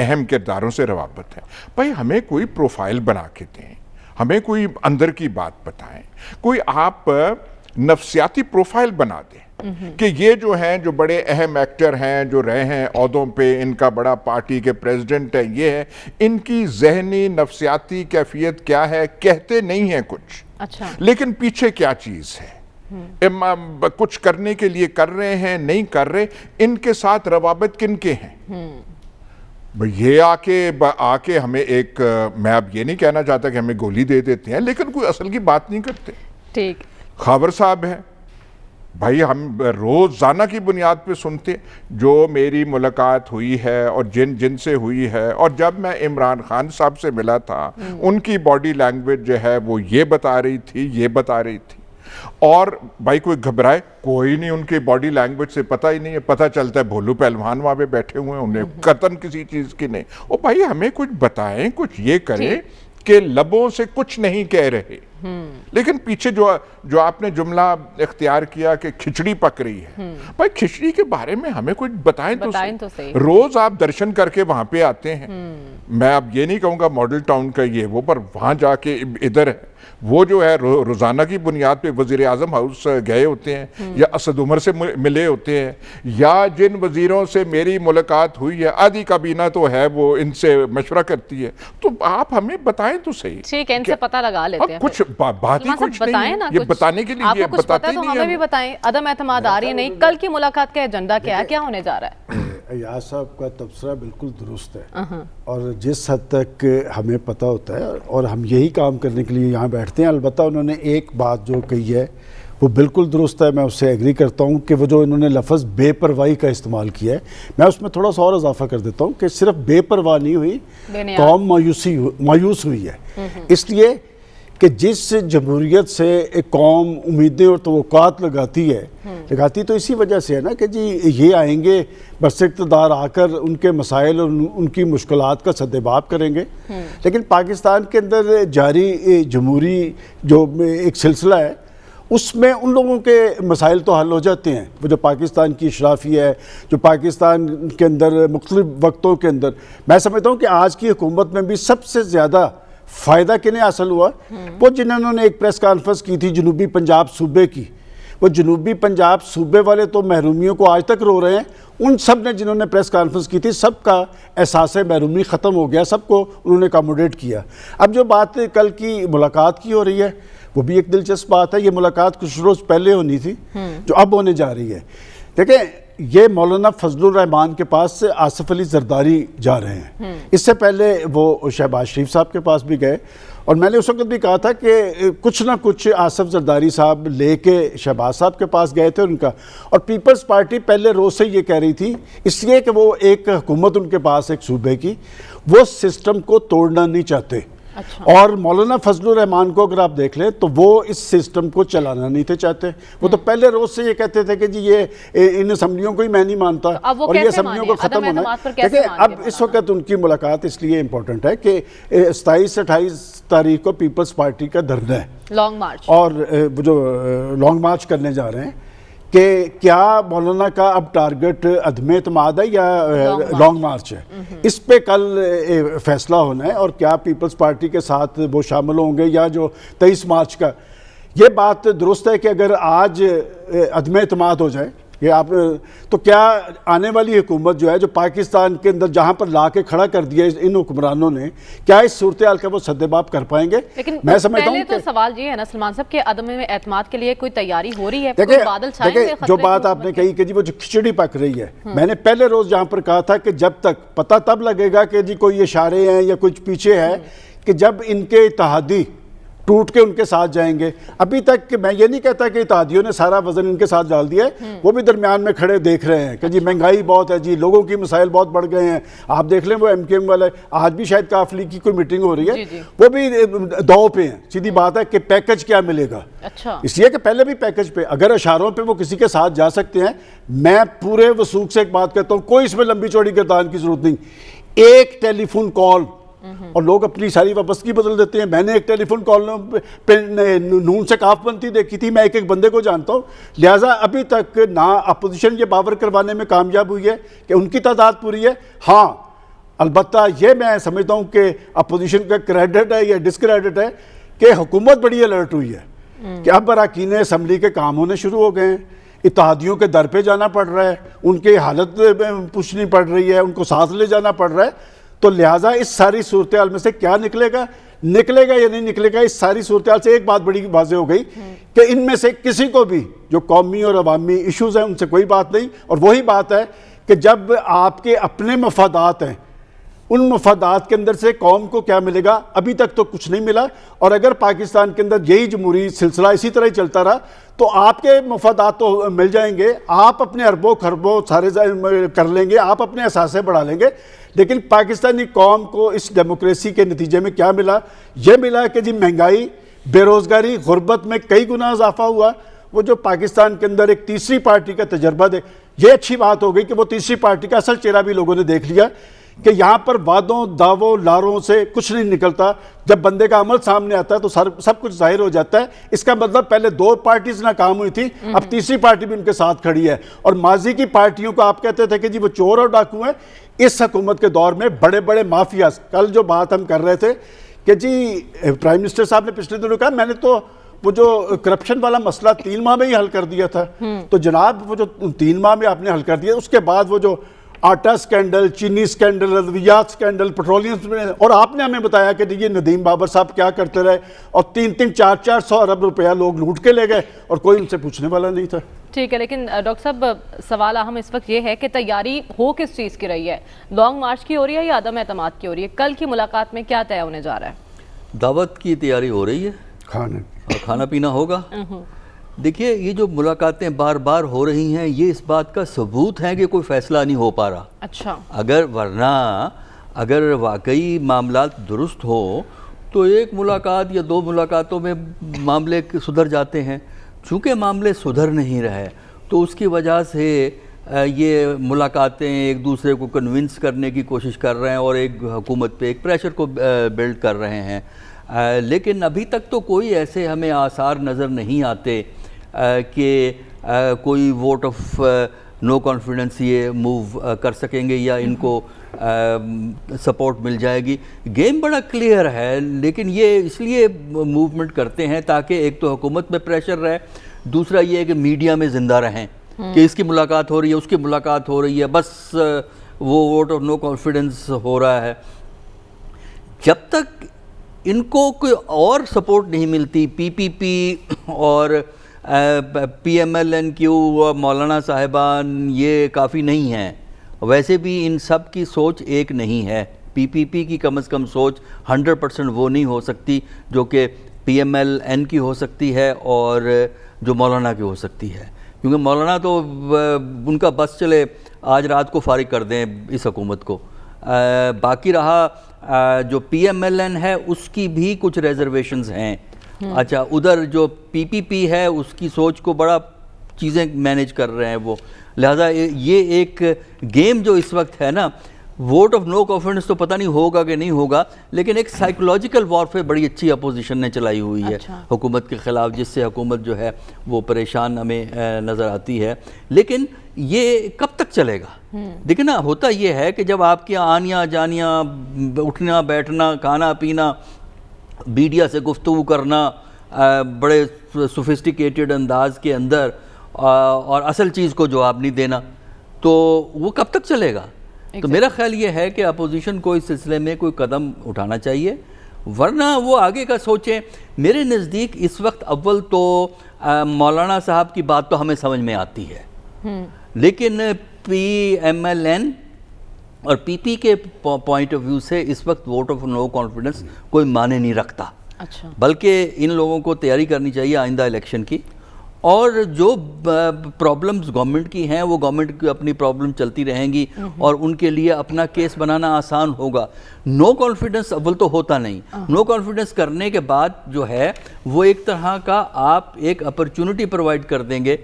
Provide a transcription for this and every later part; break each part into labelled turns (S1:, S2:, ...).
S1: اہم کرداروں سے روابط ہے. بھائی ہمیں کوئی پروفائل بنا کے دیں, ہمیں کوئی اندر کی بات بتائیں, کوئی آپ نفسیاتی پروفائل بنا دیں کہ یہ جو ہیں جو بڑے اہم ایکٹر ہیں جو رہے ہیں عہدوں پہ, ان کا بڑا پارٹی کے پریزیڈنٹ ہے, یہ ہے, ان کی ذہنی نفسیاتی کیفیت کیا ہے, کہتے نہیں ہیں کچھ, لیکن پیچھے کیا چیز ہے, کچھ کرنے کے لیے کر رہے ہیں, نہیں کر رہے, ان کے ساتھ روابط کن کے ہیں. یہ آ کے ہمیں ایک, میں اب یہ نہیں کہنا چاہتا کہ ہمیں گولی دے دیتے ہیں, لیکن کوئی اصل کی بات نہیں کرتے.
S2: ٹھیک,
S1: خاور صاحب ہیں بھائی, ہم روزانہ کی بنیاد پہ سنتے جو میری ملاقات ہوئی ہے اور جن سے ہوئی ہے, اور جب میں عمران خان صاحب سے ملا تھا ان کی باڈی لینگویج جو ہے وہ یہ بتا رہی تھی, اور بھائی کوئی گھبرائے کوئی نہیں, ان کی باڈی لینگویج سے پتہ ہی نہیں ہے, پتہ چلتا ہے بھولو پہلوان وہاں پہ بیٹھے ہوئے ہیں, انہیں قطن کسی چیز کی نہیں. او بھائی ہمیں کچھ بتائیں, کچھ یہ کریں کہ لبوں سے کچھ نہیں کہہ رہے, لیکن پیچھے جو آپ نے جملہ اختیار کیا کہ کھچڑی پک رہی ہے, بھائی کھچڑی کے بارے میں ہمیں کچھ بتائیں تو صحیح. روز آپ درشن کر کے وہاں پہ آتے ہیں, میں اب یہ نہیں کہوں گا ماڈل ٹاؤن کا یہ وہ, پر وہاں جا کے ادھر ہے وہ جو ہے روزانہ کی بنیاد پہ وزیر اعظم ہاؤس گئے ہوتے ہیں, یا اسد عمر سے ملے ہوتے ہیں, یا جن وزیروں سے میری ملاقات ہوئی ہے آدھی کابینہ تو ہے وہ ان سے مشورہ کرتی ہے, تو آپ ہمیں بتائیں تو صحیح.
S2: ٹھیک ہے, ان سے پتہ لگا لیتے ہیں.
S1: کچھ بات ہی کچھ نہیں ہے, یہ بتانے کے لیے بتاتے نہیں ہیں.
S2: ہمیں بھی بتائیں, عدم اعتماد آ رہی ہے نہیں, کل کی ملاقات کا ایجنڈا کیا ہونے جا رہا ہے؟
S3: ایاز صاحب کا تبصرہ بالکل درست ہے, اور جس حد تک ہمیں پتہ ہوتا ہے, اور ہم یہی کام کرنے کے لیے یہاں بیٹھتے ہیں. البتہ انہوں نے ایک بات جو کہی ہے وہ بالکل درست ہے, میں اس سے ایگری کرتا ہوں کہ وہ جو انہوں نے لفظ بے پرواہی کا استعمال کیا ہے, میں اس میں تھوڑا سا اور اضافہ کر دیتا ہوں کہ صرف بے پرواہ نہیں ہوئی, قوم مایوس ہوئی ہے. اس لیے کہ جس جمہوریت سے ایک قوم امیدیں اور توقعات لگاتی تو اسی وجہ سے ہے نا کہ جی یہ آئیں گے برس اقتدار, آ کر ان کے مسائل اور ان کی مشکلات کا سدباب کریں گے. لیکن پاکستان کے اندر جاری جمہوری جو ایک سلسلہ ہے اس میں ان لوگوں کے مسائل تو حل ہو جاتے ہیں. وہ جو پاکستان کی اشرافیہ ہے, جو پاکستان کے اندر مختلف وقتوں کے اندر, میں سمجھتا ہوں کہ آج کی حکومت میں بھی سب سے زیادہ فائدہ کنہیں حاصل ہوا, وہ جنہوں نے ایک پریس کانفرنس کی تھی جنوبی پنجاب صوبے کی. وہ جنوبی پنجاب صوبے والے تو محرومیوں کو آج تک رو رہے ہیں, ان سب نے جنہوں نے پریس کانفرنس کی تھی سب کا احساس محرومی ختم ہو گیا, سب کو انہوں نے اکاموڈیٹ کیا. اب جو بات کل کی ملاقات کی ہو رہی ہے وہ بھی ایک دلچسپ بات ہے. یہ ملاقات کچھ روز پہلے ہونی تھی جو اب ہونے جا رہی ہے. دیکھیں یہ مولانا فضل الرحمان کے پاس سے آصف علی زرداری جا رہے ہیں, اس سے پہلے وہ شہباز شریف صاحب کے پاس بھی گئے, اور میں نے اس وقت بھی کہا تھا کہ کچھ نہ کچھ آصف زرداری صاحب لے کے شہباز صاحب کے پاس گئے تھے ان کا. اور پیپلز پارٹی پہلے روز سے یہ کہہ رہی تھی, اس لیے کہ وہ ایک حکومت ان کے پاس ایک صوبے کی, وہ سسٹم کو توڑنا نہیں چاہتے. اور مولانا فضل الرحمان کو اگر آپ دیکھ لیں تو وہ اس سسٹم کو چلانا نہیں تھے چاہتے. وہ تو پہلے روز سے یہ کہتے تھے کہ جی یہ ان اسمبلیوں کو ہی میں نہیں مانتا, اور یہ اسمبلیوں کو ختم ہونا ہے. دیکھیں اب اس وقت ان کی ملاقات اس لیے امپورٹنٹ ہے کہ 27-28 تاریخ کو پیپلز پارٹی کا دھرنا ہے,
S2: لانگ مارچ, اور
S3: وہ جو لانگ مارچ کرنے جا رہے ہیں کہ کیا مولانا کا اب ٹارگٹ عدم اعتماد ہے یا لانگ مارچ ہے. اس پہ کل فیصلہ ہونا ہے, اور کیا پیپلز پارٹی کے ساتھ وہ شامل ہوں گے یا جو 23 مارچ کا. یہ بات درست ہے کہ اگر آج عدم اعتماد ہو جائے یہ آپ, تو کیا آنے والی حکومت جو ہے جو پاکستان کے اندر جہاں پر لا کے کھڑا کر دیا ان حکمرانوں نے, کیا اس صورتحال کا وہ سدباب کر پائیں گے؟
S2: لیکن پہلے تو سوال یہ ہے نا سلمان صاحب کہ عدم اعتماد کے لیے کوئی تیاری ہو رہی ہے؟
S3: دیکھیں جو بات آپ نے کہی کہ جی وہ جو کھچڑی پک رہی ہے, میں نے پہلے روز جہاں پر کہا تھا کہ جب تک پتہ تب لگے گا کہ جی کوئی اشارے ہیں یا کچھ پیچھے ہے, کہ جب ان کے اتحادی ٹوٹ کے ان کے ساتھ جائیں گے. ابھی تک میں یہ نہیں کہتا کہ اتحادیوں نے سارا وزن ان کے ساتھ ڈال دیا ہے, وہ بھی درمیان میں کھڑے دیکھ رہے ہیں کہ جی مہنگائی بہت ہے, جی لوگوں کی مسائل بہت بڑھ گئے ہیں. آپ دیکھ لیں وہ ایم کیو ایم والے, آج بھی شاید کاف لیگ کی کوئی میٹنگ ہو رہی ہے, وہ بھی دو پہ ہیں. سیدھی بات ہے کہ پیکج کیا ملے گا, اس لیے کہ پہلے بھی پیکج پہ اگر اشاروں پہ وہ کسی کے ساتھ جا سکتے ہیں. میں پورے وثوق سے ایک بات کہتا ہوں, کوئی اس میں لمبی چوڑی گردان کی ضرورت نہیں. ایک ٹیلی فون کال, اور لوگ اپنی ساری وابستگی بدل دیتے ہیں. میں نے ایک ٹیلی فون کال پہ نون سے کاف بنتی دیکھی تھی, میں ایک بندے کو جانتا ہوں. لہٰذا ابھی تک نہ اپوزیشن یہ باور کروانے میں کامیاب ہوئی ہے کہ ان کی تعداد پوری ہے. ہاں البتہ یہ میں سمجھتا ہوں کہ اپوزیشن کا کریڈٹ ہے یا ڈسکریڈٹ ہے کہ حکومت بڑی الرٹ ہوئی ہے کہ اب اراکین اسمبلی کے کام ہونے شروع ہو گئے ہیں، اتحادیوں کے در پہ جانا پڑ رہا ہے، ان کی حالت پوچھنی پڑ رہی ہے، ان کو ساتھ لے جانا پڑ رہا ہے. تو لہٰذا اس ساری صورتحال میں سے کیا نکلے گا یا نہیں نکلے گا، اس ساری صورتحال سے ایک بات بڑی واضح ہو گئی کہ ان میں سے کسی کو بھی جو قومی اور عوامی ایشوز ہیں ان سے کوئی بات نہیں. اور وہی بات ہے کہ جب آپ کے اپنے مفادات ہیں، ان مفادات کے اندر سے قوم کو کیا ملے گا؟ ابھی تک تو کچھ نہیں ملا. اور اگر پاکستان کے اندر یہی جمہوری سلسلہ اسی طرح ہی چلتا رہا تو آپ کے مفادات تو مل جائیں گے، آپ اپنے اربوں خربوں سارے کر لیں گے، آپ اپنے اثاثے بڑھا لیں گے، لیکن پاکستانی قوم کو اس ڈیموکریسی کے نتیجے میں کیا ملا؟ یہ ملا کہ جی مہنگائی، بے روزگاری، غربت میں کئی گنا اضافہ ہوا. وہ جو پاکستان کے اندر ایک تیسری پارٹی کا تجربہ یہ اچھی بات ہو گئی کہ وہ تیسری پارٹی کا اصل چہرہ بھی لوگوں نے دیکھ لیا کہ یہاں پر وعدوں دعووں لاروں سے کچھ نہیں نکلتا. جب بندے کا عمل سامنے آتا ہے تو سب کچھ ظاہر ہو جاتا ہے. اس کا مطلب پہلے دو پارٹیز ناکام ہوئی تھی، اب تیسری پارٹی بھی ان کے ساتھ کھڑی ہے. اور ماضی کی پارٹیوں کو آپ کہتے تھے کہ جی وہ چور اور ڈاکو ہیں، اس حکومت کے دور میں بڑے بڑے مافیاز. کل جو بات ہم کر رہے تھے کہ جی پرائم منسٹر صاحب نے پچھلے دنوں کہا میں نے تو وہ جو کرپشن والا مسئلہ 3 ماہ میں ہی حل کر دیا تھا. تو جناب وہ جو 3 ماہ میں آپ نے حل کر دیا، اس کے بعد وہ جو آٹا سکینڈل، چینی سکینڈل، ادویات سکینڈل، پیٹرولیم، اور آپ نے ہمیں بتایا کہ یہ ندیم بابر صاحب کیا کرتے رہے اور 300-400 ارب روپیہ لوگ لوٹ کے لے گئے اور کوئی ان سے پوچھنے والا نہیں تھا.
S2: ٹھیک ہے، لیکن ڈاکٹر صاحب سوال اہم اس وقت یہ ہے کہ تیاری ہو کس چیز کی رہی ہے؟ لانگ مارچ کی ہو رہی ہے یا عدم اعتماد کی ہو رہی ہے؟ کل کی ملاقات میں کیا طے ہونے جا رہا ہے؟
S4: دعوت کی تیاری ہو رہی ہے، کھانا پینا ہوگا. دیکھیے یہ جو ملاقاتیں بار بار ہو رہی ہیں یہ اس بات کا ثبوت ہے کہ کوئی فیصلہ نہیں ہو پا رہا.
S2: اچھا،
S4: اگر واقعی معاملات درست ہو تو ایک ملاقات یا 2 ملاقاتوں میں معاملے سدھر جاتے ہیں. چونکہ معاملے سدھر نہیں رہے تو اس کی وجہ سے یہ ملاقاتیں ایک دوسرے کو کنونس کرنے کی کوشش کر رہے ہیں اور ایک حکومت پہ ایک پریشر کو بلڈ کر رہے ہیں. لیکن ابھی تک تو کوئی ایسے ہمیں آثار نظر نہیں آتے کہ کوئی ووٹ آف نو کانفیڈنس یہ موو کر سکیں گے یا ان کو سپورٹ مل جائے گی. گیم بڑا کلیئر ہے، لیکن یہ اس لیے موومنٹ کرتے ہیں تاکہ ایک تو حکومت میں پریشر رہے، دوسرا یہ ہے کہ میڈیا میں زندہ رہیں کہ اس کی ملاقات ہو رہی ہے، اس کی ملاقات ہو رہی ہے، بس وہ ووٹ آف نو کانفیڈنس ہو رہا ہے. جب تک ان کو کوئی اور سپورٹ نہیں ملتی، پی پی پی اور پی ایم ایل این کیو اور مولانا صاحبان یہ کافی نہیں ہیں. ویسے بھی ان سب کی سوچ ایک نہیں ہے. پی پی پی کی کم از کم سوچ 100% وہ نہیں ہو سکتی جو کہ پی ایم ایل این کی ہو سکتی ہے اور جو مولانا کی ہو سکتی ہے. کیونکہ مولانا تو ان کا بس چلے آج رات کو فارغ کر دیں اس حکومت کو. باقی رہا جو پی ایم ایل این ہے اس کی بھی کچھ ریزرویشنز ہیں. اچھا، ادھر جو پی پی پی ہے اس کی سوچ کو بڑا چیزیں مینیج کر رہے ہیں وہ. لہٰذا یہ ایک گیم جو اس وقت ہے نا، ووٹ آف نو کانفیڈنس تو پتہ نہیں ہوگا کہ نہیں ہوگا، لیکن ایک سائیکولوجیکل وارفیئر بڑی اچھی اپوزیشن نے چلائی ہوئی ہے حکومت کے خلاف، جس سے حکومت جو ہے وہ پریشان ہمیں نظر آتی ہے. لیکن یہ کب تک چلے گا؟ دیکھیں نا، ہوتا یہ ہے کہ جب آپ کی آنیاں جانیاں، اٹھنا بیٹھنا، کھانا پینا، میڈیا سے گفتگو کرنا بڑے سوفسٹیکیٹڈ انداز کے اندر، اور اصل چیز کو جواب نہیں دینا، تو وہ کب تک چلے گا؟ تو میرا خیال یہ ہے کہ اپوزیشن کو اس سلسلے میں کوئی قدم اٹھانا چاہیے، ورنہ وہ آگے کا سوچیں. میرے نزدیک اس وقت اول تو مولانا صاحب کی بات تو ہمیں سمجھ میں آتی ہے، لیکن پی ایم ایل این اور پی پی کے پوائنٹ آف ویو سے اس وقت ووٹ آف نو کانفیڈنس کوئی معنی نہیں رکھتا. بلکہ ان لوگوں کو تیاری کرنی چاہیے آئندہ الیکشن کی، اور جو پرابلمز گورنمنٹ کی ہیں وہ گورنمنٹ کی اپنی پرابلم چلتی رہیں گی اور ان کے لیے اپنا کیس بنانا آسان ہوگا. نو کانفیڈنس اول تو ہوتا نہیں. نو کانفیڈنس کرنے کے بعد جو ہے وہ ایک طرح کا آپ ایک اپرچونٹی پرووائڈ کر دیں گے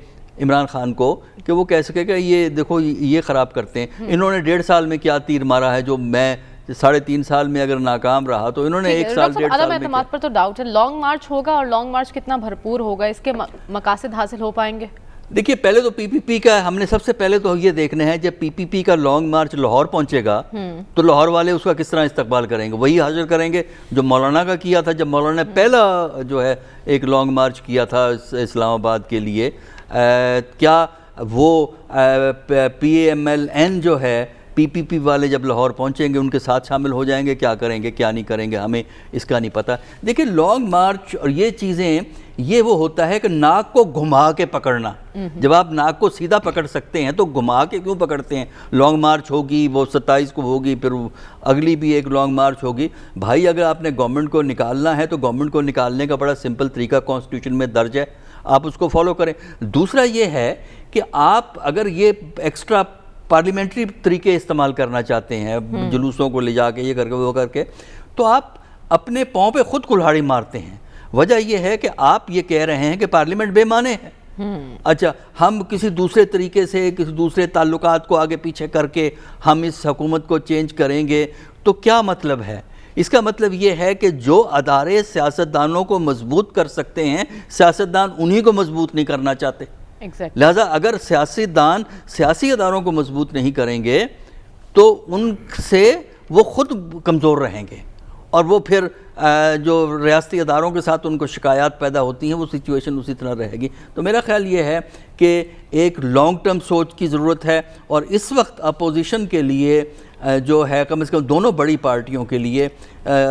S4: عمران خان کو کہ وہ کہہ سکے کہ یہ دیکھو یہ خراب کرتے ہیں. انہوں نے 1.5 سال میں کیا تیر مارا ہے جو میں 3.5 سال میں اگر ناکام رہا تو انہوں نے 1 سال 1.5 سال
S2: عدم اعتماد پر تو ڈاؤٹ ہے. لانگ مارچ ہوگا اور لانگ مارچ کتنا بھرپور ہوگا، اس کے مقاصد حاصل ہو پائیں گے؟
S4: دیکھیے پہلے تو پی پی پی کا ہم نے سب سے پہلے تو یہ دیکھنا ہے جب پی پی پی کا لانگ مارچ لاہور پہنچے گا تو لاہور والے اس کا کس طرح استقبال کریں گے. وہی حاضر کریں گے جو مولانا کا کیا تھا جب مولانا نے پہلا جو ہے ایک لانگ مارچ کیا تھا اسلام آباد کے لیے. کیا وہ پی اے ایم ایل این جو ہے پی پی پی والے جب لاہور پہنچیں گے ان کے ساتھ شامل ہو جائیں گے؟ کیا کریں گے کیا نہیں کریں گے ہمیں اس کا نہیں پتہ. دیکھیں لانگ مارچ اور یہ چیزیں یہ وہ ہوتا ہے کہ ناک کو گھما کے پکڑنا. جب آپ ناک کو سیدھا پکڑ سکتے ہیں تو گھما کے کیوں پکڑتے ہیں؟ لانگ مارچ ہوگی وہ 27 کو ہوگی پھر اگلی بھی ایک لانگ مارچ ہوگی. بھائی اگر آپ نے گورنمنٹ کو نکالنا ہے تو گورنمنٹ کو نکالنے کا بڑا سمپل طریقہ کانسٹیٹیوشن میں درج ہے, آپ اس کو فالو کریں. دوسرا یہ ہے کہ آپ اگر یہ ایکسٹرا پارلیمنٹری طریقے استعمال کرنا چاہتے ہیں جلوسوں کو لے جا کے یہ کر کے وہ کر کے, تو آپ اپنے پاؤں پہ خود کلہاڑی مارتے ہیں. وجہ یہ ہے کہ آپ یہ کہہ رہے ہیں کہ پارلیمنٹ بے معنی ہے. اچھا ہم کسی دوسرے طریقے سے کسی دوسرے تعلقات کو آگے پیچھے کر کے ہم اس حکومت کو چینج کریں گے تو کیا مطلب ہے؟ اس کا مطلب یہ ہے کہ جو ادارے سیاستدانوں کو مضبوط کر سکتے ہیں سیاستدان انہی کو مضبوط نہیں کرنا چاہتے. لہذا اگر سیاستدان سیاسی اداروں کو مضبوط نہیں کریں گے تو ان سے وہ خود کمزور رہیں گے اور وہ پھر جو ریاستی اداروں کے ساتھ ان کو شکایات پیدا ہوتی ہیں وہ سچویشن اسی طرح رہے گی. تو میرا خیال یہ ہے کہ ایک لانگ ٹرم سوچ کی ضرورت ہے اور اس وقت اپوزیشن کے لیے جو ہے کم از کم دونوں بڑی پارٹیوں کے لیے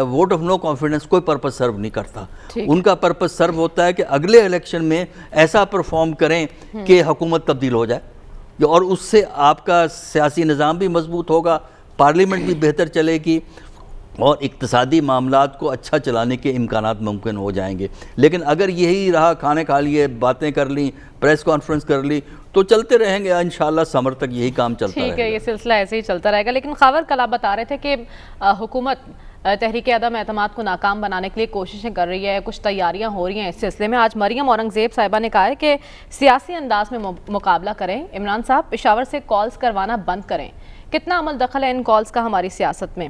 S4: ووٹ آف نو کانفیڈنس کوئی پرپس سرو نہیں کرتا. ان کا پرپس سرو ہوتا ہے کہ اگلے الیکشن میں ایسا پرفارم کریں کہ حکومت تبدیل ہو جائے اور اس سے آپ کا سیاسی نظام بھی مضبوط ہوگا, پارلیمنٹ بھی بہتر چلے گی اور اقتصادی معاملات کو اچھا چلانے کے امکانات ممکن ہو جائیں گے. لیکن اگر یہی رہا کھانے کھا لیے باتیں کر لیں پریس کانفرنس کر لی تو چلتے رہیں گے انشاءاللہ سمر تک یہی کام چلتا رہے گا.
S2: ٹھیک ہے, یہ سلسلہ ایسے ہی چلتا رہے گا. لیکن خاور کل آپ بتا رہے تھے کہ حکومت تحریک عدم اعتماد کو ناکام بنانے کے لیے کوششیں کر رہی ہے, کچھ تیاریاں ہو رہی ہیں اس سلسلے میں. آج مریم اورنگزیب صاحبہ نے کہا ہے کہ سیاسی انداز میں مقابلہ کریں. عمران صاحب پشاور سے کالز کروانا بند کریں. کتنا عمل دخل ہے ان کالز کا ہماری سیاست میں؟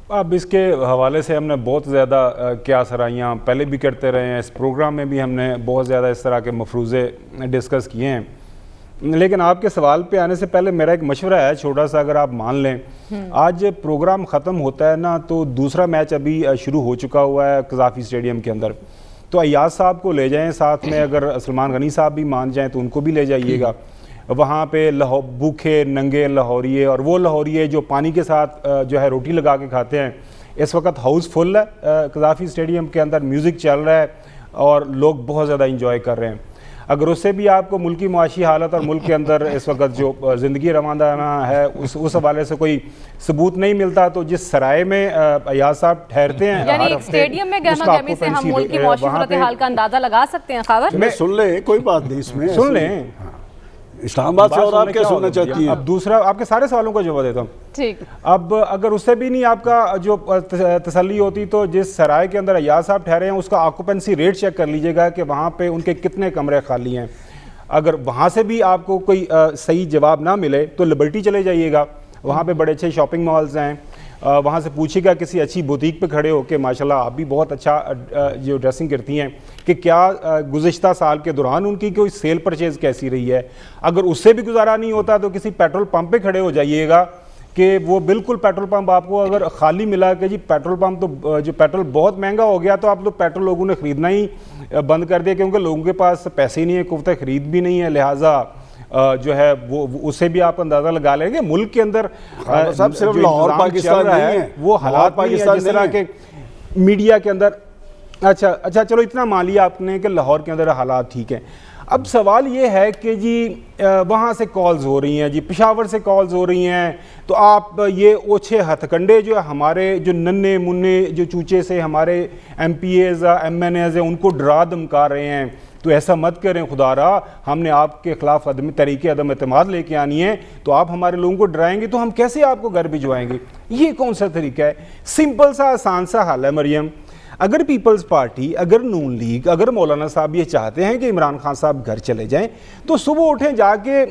S5: اب اس کے حوالے سے ہم نے بہت زیادہ کیا سرائیاں پہلے بھی کرتے رہے ہیں, اس پروگرام میں بھی ہم نے بہت زیادہ اس طرح کے مفروضے ڈسکس کیے ہیں. لیکن آپ کے سوال پہ آنے سے پہلے میرا ایک مشورہ ہے چھوٹا سا, اگر آپ مان لیں آج پروگرام ختم ہوتا ہے نا تو دوسرا میچ ابھی شروع ہو چکا ہوا ہے قذافی اسٹیڈیم کے اندر, تو ایاز صاحب کو لے جائیں ساتھ میں, اگر سلمان غنی صاحب بھی مان جائیں تو ان کو بھی لے جائیے گا. وہاں پہ بھوکے ننگے لاہوریے اور وہ لاہوریے جو پانی کے ساتھ جو ہے روٹی لگا کے کھاتے ہیں. اس وقت ہاؤس فل ہے قذافی اسٹیڈیم کے اندر, میوزک چل رہا ہے اور لوگ بہت زیادہ انجوائے کر رہے ہیں. اگر اس سے بھی آپ کو ملکی معاشی حالت اور ملک کے اندر اس وقت جو زندگی روانہ ہے اس حوالے سے کوئی ثبوت نہیں ملتا تو جس سرائے میں ایاز صاحب ٹھہرتے ہیں
S2: یعنی ایک اسٹیڈیم میں گہما گہمی سے ہم ملک کی معاشی صورتحال کا اندازہ لگا سکتے ہیں. خاور
S3: سن لیں, کوئی بات نہیں اس میں,
S5: سن لیں
S3: اسلام آباد سے اور آپ کیا سننا چاہتی ہیں؟
S5: اب دوسرا آپ کے سارے سوالوں کا جواب دیتا ہوں.
S2: ٹھیک.
S5: اب اگر اس سے بھی نہیں آپ کا جو تسلی ہوتی تو جس سرائے کے اندر ایاز صاحب ٹھہرے ہیں اس کا آکوپنسی ریٹ چیک کر لیجئے گا کہ وہاں پہ ان کے کتنے کمرے خالی ہیں. اگر وہاں سے بھی آپ کو کوئی صحیح جواب نہ ملے تو لبرٹی چلے جائیے گا, وہاں پہ بڑے اچھے شاپنگ مالز ہیں, وہاں سے پوچھیے گا کسی اچھی بوتیک پہ کھڑے ہو کے ماشاءاللہ آپ بھی بہت اچھا جو ڈریسنگ کرتی ہیں کہ کیا گزشتہ سال کے دوران ان کی کوئی سیل پرچیز کیسی رہی ہے. اگر اس سے بھی گزارا نہیں ہوتا تو کسی پیٹرول پمپ پہ کھڑے ہو جائیے گا کہ وہ بالکل پیٹرول پمپ آپ کو اگر خالی ملا کہ جی پیٹرول پمپ تو جو پیٹرول بہت مہنگا ہو گیا تو آپ لوگ پیٹرول لوگوں نے خریدنا ہی بند کر دیا کیونکہ لوگوں کے پاس پیسے ہی نہیں ہیں, قوت خرید بھی نہیں ہے, لہٰذا جو ہے وہ اسے بھی آپ اندازہ لگا لیں گے. ملک کے اندر
S3: صرف لاہور پاکستان نہیں ہے,
S5: وہ حالات پاکستان جس طرح کے میڈیا کے اندر. اچھا چلو اتنا مان لیا آپ نے کہ لاہور کے اندر حالات ٹھیک ہیں. اب سوال یہ ہے کہ جی وہاں سے کالز ہو رہی ہیں, جی پشاور سے کالز ہو رہی ہیں, تو آپ یہ اوچھے ہتھ کنڈے جو ہمارے جو ننے منے جو چوچے سے ہمارے MPAs MNAs ہیں ان کو ڈرا دھمکا رہے ہیں. تو ایسا مت کریں خدا را, ہم نے آپ کے خلاف طریقے عدم اعتماد لے کے آنی ہے تو آپ ہمارے لوگوں کو ڈرائیں گے تو ہم کیسے آپ کو گھر بھجوائیں گے؟ یہ کون سا طریقہ ہے؟ سمپل سا آسان سا حل ہے مریم. اگر پیپلز پارٹی, اگر نون لیگ, اگر مولانا صاحب یہ چاہتے ہیں کہ عمران خان صاحب گھر چلے جائیں تو صبح اٹھیں جا کے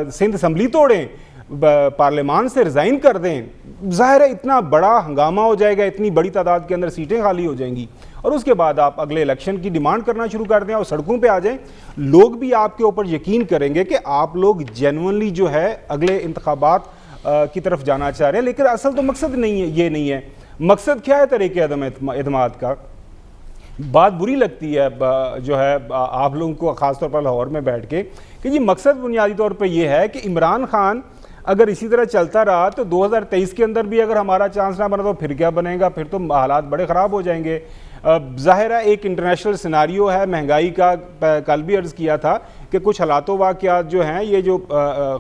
S5: سندھ اسمبلی توڑیں, پارلیمان سے ریزائن کر دیں، ظاہر ہے اتنا بڑا ہنگامہ ہو جائے گا، اتنی بڑی تعداد کے اندر سیٹیں خالی ہو جائیں گی، اور اس کے بعد آپ اگلے الیکشن کی ڈیمانڈ کرنا شروع کر دیں اور سڑکوں پہ آ جائیں، لوگ بھی آپ کے اوپر یقین کریں گے کہ آپ لوگ جینوئنلی جو ہے اگلے انتخابات کی طرف جانا چاہ رہے ہیں۔ لیکن اصل تو مقصد نہیں ہے، یہ نہیں ہے۔ مقصد کیا ہے تحریک عدم اعتماد کا؟ بات بری لگتی ہے جو ہے آپ لوگوں کو، خاص طور پر لاہور میں بیٹھ کے، کہ جی مقصد بنیادی طور پہ یہ ہے کہ عمران خان اگر اسی طرح چلتا رہا تو 2023 کے اندر بھی اگر ہمارا چانس نہ بنا تو پھر کیا بنے گا؟ پھر تو حالات بڑے خراب ہو جائیں گے۔ ظاہر ہے ایک انٹرنیشنل سیناریو ہے مہنگائی کا، کل بھی عرض کیا تھا کہ کچھ حالات و واقعات جو ہیں یہ جو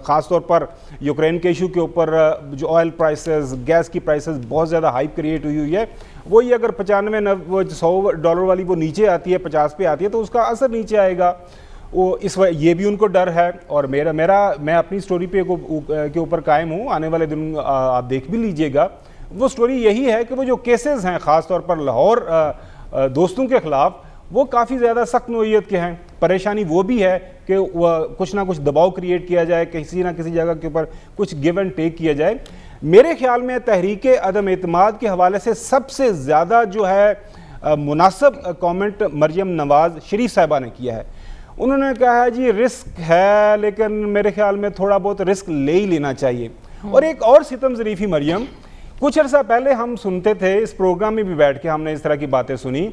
S5: خاص طور پر یوکرین کے ایشو کے اوپر جو آئل پرائسز، گیس کی پرائسز بہت زیادہ ہائپ کریٹ ہوئی ہے، وہی اگر 95 100 ڈالر والی وہ نیچے آتی ہے، 50 پہ آتی ہے تو اس کا اثر نیچے آئے گا۔ وہ اس وقت یہ بھی ان کو ڈر ہے، اور میں اپنی سٹوری پہ کے اوپر قائم ہوں، آنے والے دن آپ دیکھ بھی لیجئے گا۔ وہ سٹوری یہی ہے کہ وہ جو کیسز ہیں خاص طور پر لاہور دوستوں کے خلاف، وہ کافی زیادہ سخت نوعیت کے ہیں۔ پریشانی وہ بھی ہے کہ کچھ نہ کچھ دباؤ کریٹ کیا جائے، کسی نہ کسی جگہ کے اوپر کچھ گیو اینڈ ٹیک کیا جائے۔ میرے خیال میں تحریک عدم اعتماد کے حوالے سے سب سے زیادہ جو ہے مناسب کامنٹ مریم نواز شریف صاحبہ نے کیا ہے۔ انہوں نے کہا ہے جی رسک ہے، لیکن میرے خیال میں تھوڑا بہت رسک لے ہی لینا چاہیے۔ اور ایک اور ستم ظریفی مریم، کچھ عرصہ پہلے ہم سنتے تھے، اس پروگرام میں بھی بیٹھ کے ہم نے اس طرح کی باتیں سنی،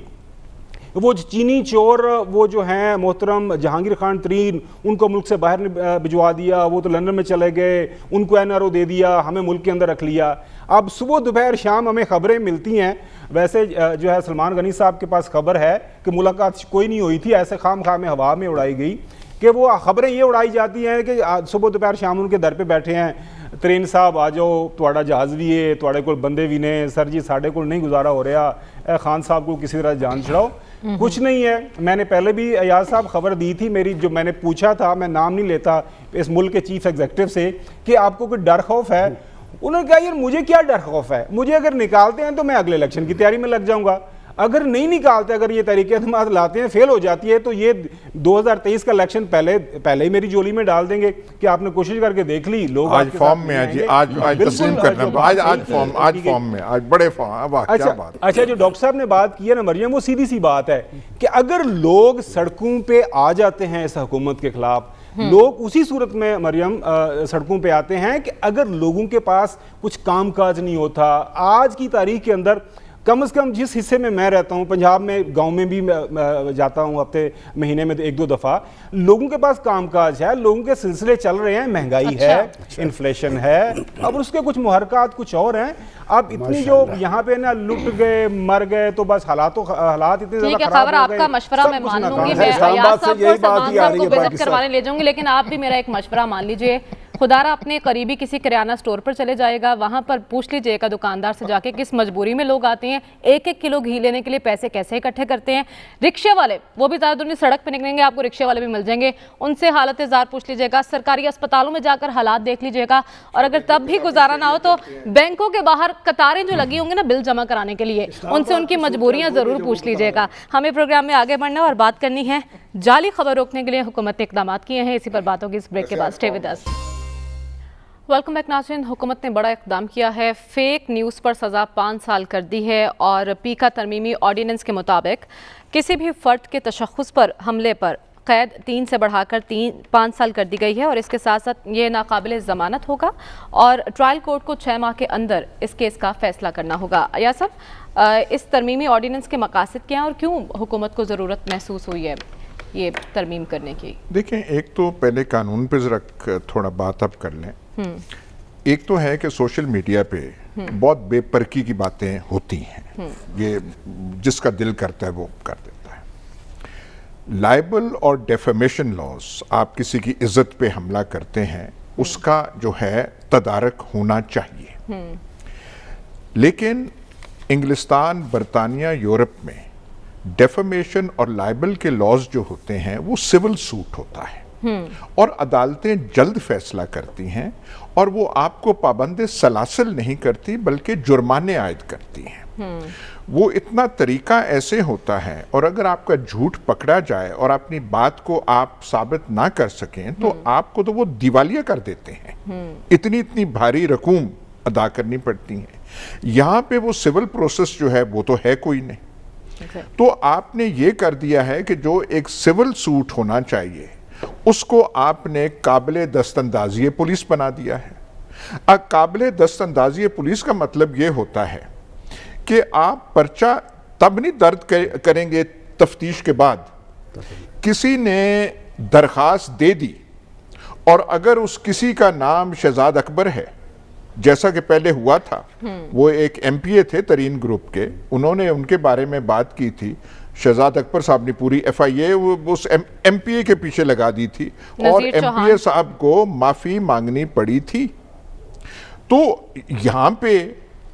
S5: وہ چینی چور وہ جو ہیں محترم جہانگیر خان ترین، ان کو ملک سے باہر بھجوا دیا، وہ تو لندن میں چلے گئے، ان کو NRO دے دیا، ہمیں ملک کے اندر رکھ لیا۔ اب صبح دوپہر شام ہمیں خبریں ملتی ہیں، ویسے جو ہے سلمان غنی صاحب کے پاس خبر ہے کہ ملاقات کوئی نہیں ہوئی تھی، ایسے خام خواہ میں ہوا میں اڑائی گئی، کہ وہ خبریں یہ اڑائی جاتی ہیں کہ صبح دوپہر شام ان کے در پہ بیٹھے ہیں، ترین صاحب آ جاؤ، تھوڑا جہاز بھی ہے، تھوڑے کول بندے بھی نے، سر جی ساڑھے کول نہیں گزارا ہو رہا، اے خان صاحب کو کسی طرح جان چھڑاؤ۔ کچھ نہیں ہے۔ میں نے پہلے بھی ایاز صاحب خبر دی تھی میری، جو میں نے پوچھا تھا، میں نام نہیں لیتا اس ملک کے چیف ایگزیکٹو سے، کہ آپ کو کوئی ڈر خوف ہے؟ انہوں نے کہا یار مجھے کیا ڈر خوف ہے، مجھے اگر نکالتے ہیں تو میں اگلے الیکشن کی تیاری میں لگ جاؤں گا، اگر نہیں نکالتے، اگر یہ تحریک اعتماد لاتے ہیں فیل ہو جاتی ہے تو یہ 2023 کا الیکشن پہلے ہی میری جولی میں ڈال دیں گے کہ آپ نے کوشش کر کے دیکھ لی، لوگ
S1: آج فارم میں آج تسلیم کرنا، آج فارم میں، آج بڑے فارم۔
S5: اچھا جو ڈاکٹر صاحب نے بات کی ہے نا مریم، وہ سیدھی سی بات ہے کہ اگر لوگ سڑکوں پہ آ جاتے ہیں اس حکومت کے خلاف، لوگ اسی صورت میں مریم سڑکوں پہ آتے ہیں کہ اگر لوگوں کے پاس کچھ کام کاج نہیں ہوتا۔ آج کی تاریخ کے اندر کم از کم جس حصے میں رہتا ہوں، پنجاب میں گاؤں میں بھی جاتا ہوں ہفتے مہینے میں 1-2 دفعہ، لوگوں کے پاس کام کاج ہے، لوگوں کے سلسلے چل رہے ہیں، مہنگائی ہے، انفلیشن ہے، اب اس کے کچھ محرکات کچھ اور ہیں۔ اب اتنی جو یہاں پہ نا لٹ گئے، مر گئے، تو بس حالات اتنے زیادہ خراب ہو گئے۔
S2: آپ کا مشورہ میں مان لوں گی، میں ایاز صاحب کو سلمان صاحب کو وزٹ کروانے لے جاؤں گی، لیکن آپ بھی میرا ایک مشورہ مان لیجئے، خدا را اپنے قریبی کسی کریانہ سٹور پر چلے جائے گا، وہاں پر پوچھ لیجئے گا دکاندار سے جا کے کس مجبوری میں لوگ آتے ہیں، 1-1 کلو گھی لینے کے لیے پیسے کیسے اکٹھے کرتے ہیں۔ رکشے والے وہ بھی زیادہ دور نہیں، سڑک پہ نکلیں گے آپ کو رکشے والے بھی مل جائیں گے، ان سے حالت زار پوچھ لیجئے گا، سرکاری اسپتالوں میں جا کر حالات دیکھ لیجئے گا، اور اگر تب بھی گزارا نہ ہو تو بینکوں کے باہر قطاریں جو لگی ہوں گے نا بل جمع کرانے کے لیے، ان سے ان کی مجبوریاں ضرور پوچھ لیجئے گا۔ ہمیں پروگرام میں آگے بڑھنا اور بات کرنی ہے جعلی خبر روکنے کے لیے حکومت نے اقدامات کیے ہیں، اسی پر بات ہوگی اس بریک کے بعد۔ Stay with us. Welcome back ناظرین، حکومت نے بڑا اقدام کیا ہے، فیک نیوز پر سزا 5 سال کر دی ہے، اور پیکا ترمیمی آرڈیننس کے مطابق کسی بھی فرد کے تشخص پر حملے پر قید 3 سے بڑھا کر 5 سال کر دی گئی ہے، اور اس کے ساتھ ساتھ یہ ناقابل ضمانت ہوگا، اور ٹرائل کورٹ کو 6 ماہ کے اندر اس کیس کا فیصلہ کرنا ہوگا۔ ایاز صاحب، اس ترمیمی آرڈیننس کے مقاصد کیا ہیں اور کیوں حکومت کو ضرورت محسوس ہوئی ہے یہ ترمیم کرنے کی؟
S1: دیکھیں، ایک تو پہلے قانون پہ ذرا تھوڑا بات اب کر لیں۔ ایک تو ہے کہ سوشل میڈیا پہ بہت بے پرکی کی باتیں ہوتی ہیں، یہ جس کا دل کرتا ہے وہ کر دیتا ہے۔ لائبل اور ڈیفیمیشن لاز، آپ کسی کی عزت پہ حملہ کرتے ہیں، اس کا جو ہے تدارک ہونا چاہیے، لیکن انگلستان، برطانیہ، یورپ میں ڈیفیمیشن اور لائبل کے لاز جو ہوتے ہیں وہ سول سوٹ ہوتا ہے، اور عدالتیں جلد فیصلہ کرتی ہیں، اور وہ آپ کو پابند سلاسل نہیں کرتی بلکہ جرمانے عائد کرتی ہیں۔ وہ اتنا طریقہ ایسے ہوتا ہے، اور اگر آپ کا جھوٹ پکڑا جائے اور اپنی بات کو آپ ثابت نہ کر سکیں تو آپ کو تو وہ دیوالیہ کر دیتے ہیں، اتنی بھاری رقوم ادا کرنی پڑتی ہیں۔ یہاں پہ وہ سول پروسیس جو ہے وہ تو ہے کوئی نہیں، تو آپ نے یہ کر دیا ہے کہ جو ایک سول سوٹ ہونا چاہیے اس کو آپ نے قابل دست اندازی پولیس بنا دیا ہے۔ قابل دست اندازی پولیس کا مطلب یہ ہوتا ہے کہ آپ پرچہ تب نہیں درد کریں گے تفتیش کے بعد، کسی نے درخواست دے دی اور اگر اس کسی کا نام شہزاد اکبر ہے، جیسا کہ پہلے ہوا تھا، وہ ایک ایم پی اے تھے ترین گروپ کے، انہوں نے ان کے بارے میں بات کی تھی، شہزاد اکبر صاحب نے پوری ایف آئی اے اس ایم پی اے کے پیچھے لگا دی تھی اور ایم پی اے صاحب کو معافی مانگنی پڑی تھی۔ تو یہاں پہ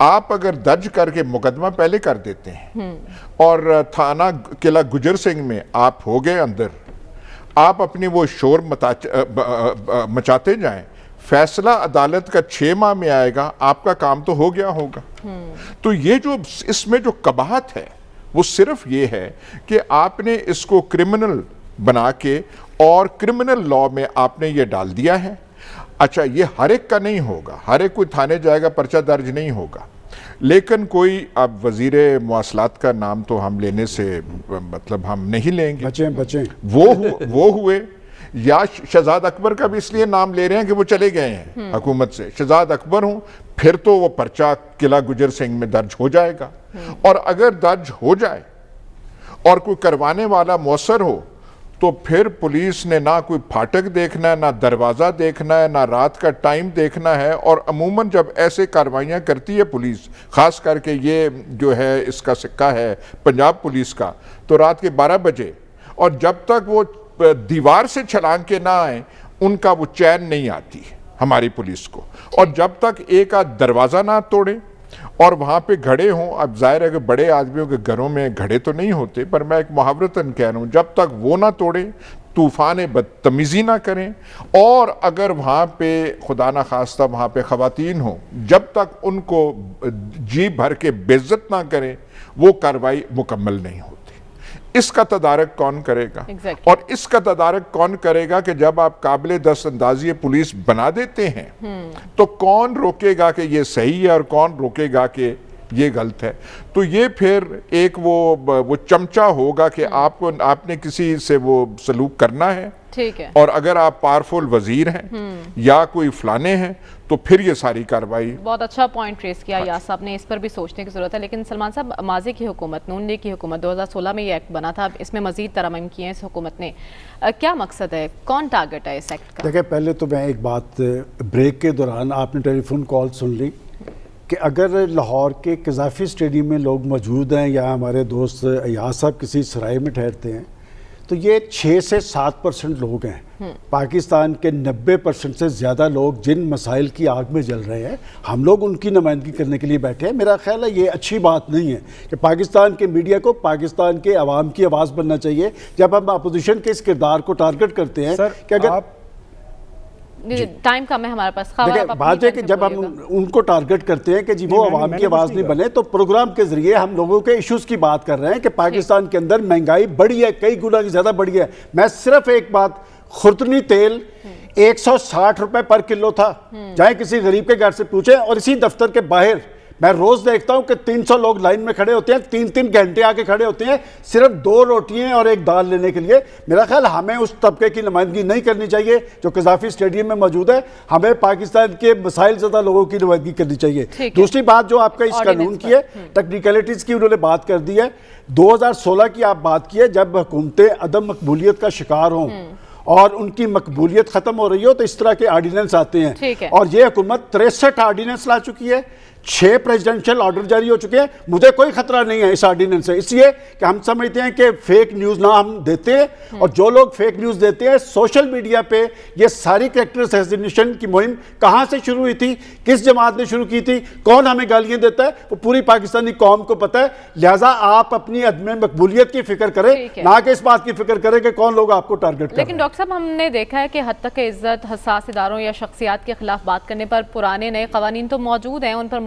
S1: آپ اگر درج کر کے مقدمہ پہلے کر دیتے ہیں اور تھانہ قلعہ گجر سنگھ میں آپ ہو گئے اندر، آپ اپنی وہ شور مچاتے جائیں، فیصلہ عدالت کا 6 ماہ میں آئے گا، آپ کا کام تو ہو گیا ہوگا۔ تو یہ جو اس میں جو قباحت ہے وہ صرف یہ ہے کہ آپ نے اس کو کرمنل بنا کے اور کرمنل لاء میں آپ نے یہ ڈال دیا ہے۔ اچھا، یہ ہر ایک کا نہیں ہوگا، ہر ایک کوئی تھانے جائے گا پرچہ درج نہیں ہوگا، لیکن کوئی اب وزیر مواصلات کا نام تو ہم لینے سے مطلب ہم نہیں لیں گے،
S3: بچیں
S1: وہ ہوئے، یا شہزاد اکبر کا بھی اس لیے نام لے رہے ہیں کہ وہ چلے گئے ہیں حکومت سے، شہزاد اکبر ہوں، پھر تو وہ پرچہ قلعہ گجر سنگھ میں درج ہو جائے گا، اور اگر درج ہو جائے اور کوئی کروانے والا مؤثر ہو تو پھر پولیس نے نہ کوئی پھاٹک دیکھنا ہے، نہ دروازہ دیکھنا ہے، نہ رات کا ٹائم دیکھنا ہے۔ اور عموماً جب ایسے کاروائیاں کرتی ہے پولیس، خاص کر کے یہ جو ہے اس کا سکہ ہے پنجاب پولیس کا، تو رات کے 12 بجے، اور جب تک وہ دیوار سے چھلانگ کے نہ آئیں ان کا وہ چین نہیں آتی ہماری پولیس کو، اور جب تک ایک آدھ دروازہ نہ توڑے اور وہاں پہ گھڑے ہوں۔ اب ظاہر ہے کہ بڑے آدمیوں کے گھروں میں گھڑے تو نہیں ہوتے، پر میں ایک محاورتاً کہہ رہا ہوں، جب تک وہ نہ توڑیں، طوفان بدتمیزی نہ کریں، اور اگر وہاں پہ خدا نہ خواستہ وہاں پہ خواتین ہوں، جب تک ان کو جی بھر کے بے عزت نہ کریں، وہ کارروائی مکمل نہیں ہوتی۔ اس کا تدارک کون کرے گا؟ اور اس کا تدارک کون کرے گا کہ جب آپ قابل دست اندازی پولیس بنا دیتے ہیں تو کون روکے گا کہ یہ صحیح ہے اور کون روکے گا کہ یہ غلط ہے؟ تو یہ پھر ایک وہ چمچہ ہوگا کہ آپ نے کسی سے وہ سلوک کرنا ہے،
S2: ٹھیک ہے،
S1: اور اگر آپ پاورفل وزیر ہیں یا کوئی فلانے ہیں تو پھر یہ ساری کارروائی۔
S2: بہت اچھا پوائنٹ ریز کیا یاس صاحب نے، اس پر بھی سوچنے کی ضرورت ہے۔ لیکن سلمان صاحب، ماضی کی حکومت، نون لیگ کی حکومت، 2016 میں یہ ایکٹ بنا تھا، اب اس میں مزید ترامیم کیے ہیں اس حکومت نے، کیا مقصد ہے، کون ٹارگٹ ہے اس ایکٹ کا؟
S3: دیکھیں، پہلے تو میں ایک بات، بریک کے دوران آپ نے ٹیلی فون کال سن لی کہ اگر لاہور کے قذافی اسٹیڈیم میں لوگ موجود ہیں یا ہمارے دوست ایاز صاحب کسی سرائے میں ٹھہرتے ہیں تو یہ 6 سے 7% لوگ ہیں۔ پاکستان کے 90% سے زیادہ لوگ جن مسائل کی آگ میں جل رہے ہیں، ہم لوگ ان کی نمائندگی کرنے کے لیے بیٹھے ہیں۔ میرا خیال ہے یہ اچھی بات نہیں ہے کہ پاکستان کے میڈیا کو پاکستان کے عوام کی آواز بننا چاہیے۔ جب ہم اپوزیشن کے اس کردار کو ٹارگٹ کرتے ہیں کہ اگر
S2: ٹائم کم ہے ہمارے پاس،
S3: بات ہے کہ جب ہم ان کو ٹارگٹ کرتے ہیں کہ جی وہ عوام کی آواز نہیں بنے، تو پروگرام کے ذریعے ہم لوگوں کے ایشوز کی بات کر رہے ہیں کہ پاکستان کے اندر مہنگائی بڑھی ہے، کئی گنا کی زیادہ بڑھی ہے۔ میں صرف ایک بات، خوردنی تیل 160 روپے پر کلو تھا، جائیں کسی غریب کے گھر سے پوچھیں، اور اسی دفتر کے باہر میں روز دیکھتا ہوں کہ 300 لوگ لائن میں کھڑے ہوتے ہیں، 3 گھنٹے آ کے کھڑے ہوتے ہیں صرف 2 روٹیاں اور 1 دال لینے کے لیے۔ میرا خیال ہمیں اس طبقے کی نمائندگی نہیں کرنی چاہیے جو قذافی اسٹیڈیم میں موجود ہے، ہمیں پاکستان کے مسائل زدہ لوگوں کی نمائندگی کرنی چاہیے۔ دوسری بات جو آپ کا اس قانون کی ہے، ٹیکنیکلٹیز کی انہوں نے بات کر دی ہے، 2016 کی آپ بات کی ہے، جب حکومتیں عدم مقبولیت کا شکار ہوں اور ان کی مقبولیت ختم ہو رہی ہو تو اس طرح کے آرڈیننس آتے ہیں، اور یہ حکومت 63 آرڈیننس لا چکی ہے، 6 پریزیڈنشل آرڈر جاری ہو چکے ہیں۔ مجھے کوئی خطرہ نہیں ہے اس آرڈیننس سے، اس لیے کہ ہم سمجھتے ہیں کہ فیک نیوز نہ ہم دیتے ہیں، اور جو لوگ فیک نیوز دیتے ہیں سوشل میڈیا پہ، یہ ساری کریکٹر اسیسینیشن کی مہم کہاں سے شروع ہوئی تھی، کس جماعت نے شروع کی تھی، کون ہمیں گالیاں دیتا ہے، وہ پوری پاکستانی قوم کو پتہ ہے۔ لہٰذا آپ اپنی عدم مقبولیت کی فکر کریں، نہ کہ اس بات کی فکر کریں کہ کون لوگ آپ کو ٹارگٹ کریں۔
S2: لیکن ڈاکٹر صاحب، ہم نے دیکھا ہے کہ حد تک عزت، حساس اداروں یا شخصیات کے خلاف بات کرنے پر پرانے نئے قوانین تو موجود ہیں، ان پر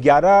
S5: 11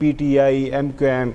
S5: PTI, MQM,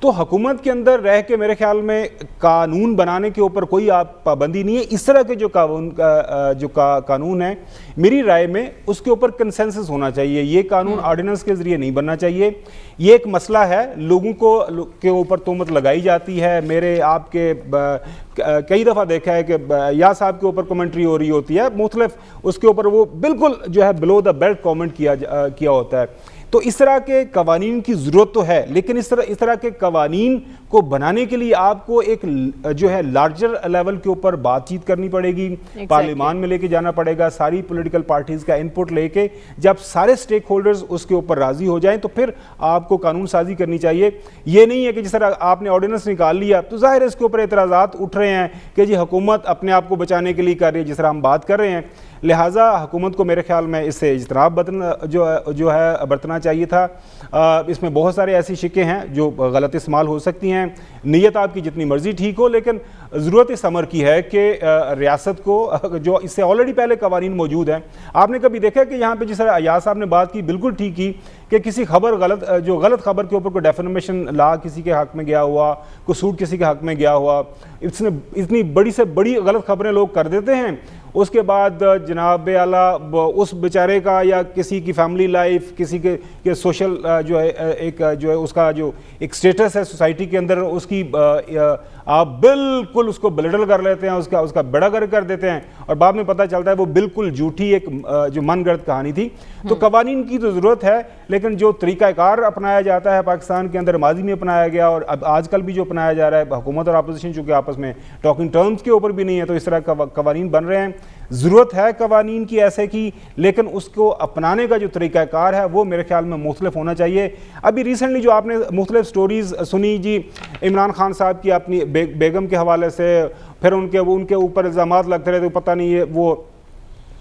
S5: تو حکومت کے اندر رہ کے میرے خیال میں قانون بنانے کے اوپر کوئی آپ پابندی نہیں ہے. اس طرح کے جو قانون ہے میری رائے میں اس کے اوپر کنسنسس ہونا چاہیے. یہ قانون آرڈیننس کے ذریعے نہیں بننا چاہیے. یہ ایک مسئلہ ہے, لوگوں کے اوپر تہمت لگائی جاتی ہے. میرے آپ کے کئی دفعہ دیکھا ہے کہ یا صاحب کے اوپر کمنٹری ہو رہی ہوتی ہے مختلف, اس کے اوپر وہ بالکل جو ہے بلو دا بیلٹ کامنٹ کیا ہوتا ہے. تو اس طرح کے قوانین کی ضرورت تو ہے, لیکن اس طرح کے قوانین کو بنانے کے لیے آپ کو ایک جو ہے لارجر لیول کے اوپر بات چیت کرنی پڑے گی, پارلیمان میں لے کے جانا پڑے گا, ساری پولیٹیکل پارٹیز کا انپٹ لے کے جب سارے سٹیک ہولڈرز اس کے اوپر راضی ہو جائیں تو پھر آپ کو قانون سازی کرنی چاہیے. یہ نہیں ہے کہ جس طرح آپ نے آرڈیننس نکال لیا تو ظاہر ہے اس کے اوپر اعتراضات اٹھ رہے ہیں کہ جی حکومت اپنے آپ کو بچانے کے لیے کر رہی ہے, جس طرح ہم بات کر رہے ہیں. لہٰذا حکومت کو میرے خیال میں اس سے اجتناب جو ہے برتنا چاہیے تھا. اس میں بہت سارے ایسی شکیں ہیں جو غلط استعمال ہو سکتی ہیں. نیت آپ کی جتنی مرضی ٹھیک ہو, لیکن ضرورت اس امر کی ہے کہ ریاست کو جو اس سے آلریڈی پہلے قوانین موجود ہیں. آپ نے کبھی دیکھا کہ یہاں پہ جس طرح ایاز صاحب نے بات کی بالکل ٹھیک کی کہ کسی غلط خبر کے اوپر کوئی ڈیفیمیشن لا کسی کے حق میں گیا ہوا, کوئی سوٹ کسی کے حق میں گیا ہوا, اتنی بڑی سے بڑی غلط خبریں لوگ کر دیتے ہیں. اس کے بعد جناب اعلیٰ اس بیچارے کا یا کسی کی فیملی لائف, کسی کے سوشل جو ہے اس کا جو ایک سٹیٹس ہے سوسائٹی کے اندر, اس کی آپ بالکل اس کو بلڈل کر لیتے ہیں, اس کا بیڑا گرک کر دیتے ہیں, اور بعد میں پتہ چلتا ہے وہ بالکل جھوٹی ایک جو من گڑت کہانی تھی. تو قوانین کی تو ضرورت ہے, لیکن جو طریقہ کار اپنایا جاتا ہے پاکستان کے اندر, ماضی میں اپنایا گیا اور اب آج کل بھی جو اپنایا جا رہا ہے, حکومت اور اپوزیشن چونکہ آپس میں ٹاکنگ ٹرمز کے اوپر بھی نہیں ہے, تو اس طرح قوانین بن رہے ہیں. ضرورت ہے قوانین کی ایسے کی, لیکن اس کو اپنانے کا جو طریقہ کار ہے وہ میرے خیال میں مختلف ہونا چاہیے. ابھی ریسنٹلی جو آپ نے مختلف سٹوریز سنی جی, عمران خان صاحب کی اپنی بیگم کے حوالے سے, پھر ان کے اوپر الزامات لگتے رہے, تو پتہ نہیں ہے وہ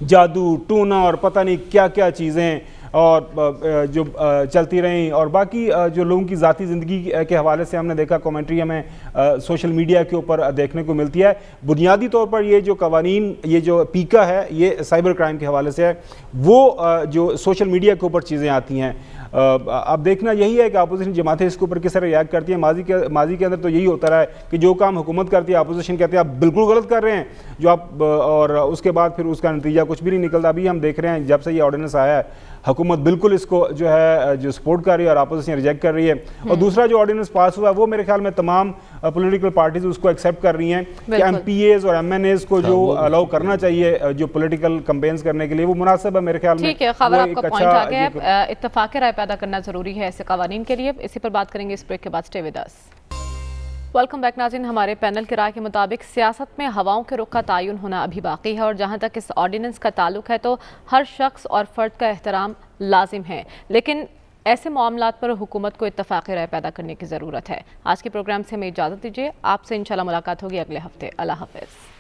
S5: جادو ٹونا اور پتہ نہیں کیا کیا چیزیں اور جو چلتی رہیں. اور باقی جو لوگوں کی ذاتی زندگی کے حوالے سے ہم نے دیکھا کامنٹری ہمیں سوشل میڈیا کے اوپر دیکھنے کو ملتی ہے. بنیادی طور پر یہ جو قوانین, یہ جو پیکا ہے یہ سائبر کرائم کے حوالے سے ہے, وہ جو سوشل میڈیا کے اوپر چیزیں آتی ہیں. اب دیکھنا یہی ہے کہ اپوزیشن جماعتیں اس کے اوپر کس طرح ریاکٹ کرتی ہیں. ماضی کے اندر تو یہی ہوتا رہا ہے کہ جو کام حکومت کرتی ہے اپوزیشن کہتے ہیں آپ بالکل غلط کر رہے ہیں جو آپ, اور اس کے بعد پھر اس کا نتیجہ کچھ بھی نہیں نکلتا. ابھی ہم دیکھ رہے ہیں جب سے یہ آرڈیننس آیا ہے حکومت بالکل اس کو جو ہے جو سپورٹ کر رہی ہے اور اپوزیشن ریجیکٹ کر رہی ہے. اور دوسرا جو آرڈیننس پاس ہوا ہے وہ میرے خیال میں تمام پولیٹیکل پارٹیز اس کو ایکسیپٹ کر رہی ہیں کہ ایم پی ایز اور ایم این ایز کو جو الاؤ کرنا چاہیے جو پولیٹیکل کمپینز کرنے کے لیے, وہ مناسب ہے میرے خیال میں.
S2: ٹھیک ہے, خبر آپ کا پوائنٹ آ گیا ہے. اتفاق رائے پیدا کرنا ضروری ہے ایسے قوانین کے لیے. اسی پر بات کریں گے اس بریک کے بعد. Stay with us. Welcome back ناظرین. ہمارے پینل کی رائے کے مطابق سیاست میں ہواؤں کے رخ کا تعین ہونا ابھی باقی ہے, اور جہاں تک اس آرڈیننس کا تعلق ہے تو ہر شخص اور فرد کا احترام لازم ہے, لیکن ایسے معاملات پر حکومت کو اتفاق رائے پیدا کرنے کی ضرورت ہے. آج کے پروگرام سے ہمیں اجازت دیجیے. آپ سے انشاءاللہ ملاقات ہوگی اگلے ہفتے. اللہ حافظ.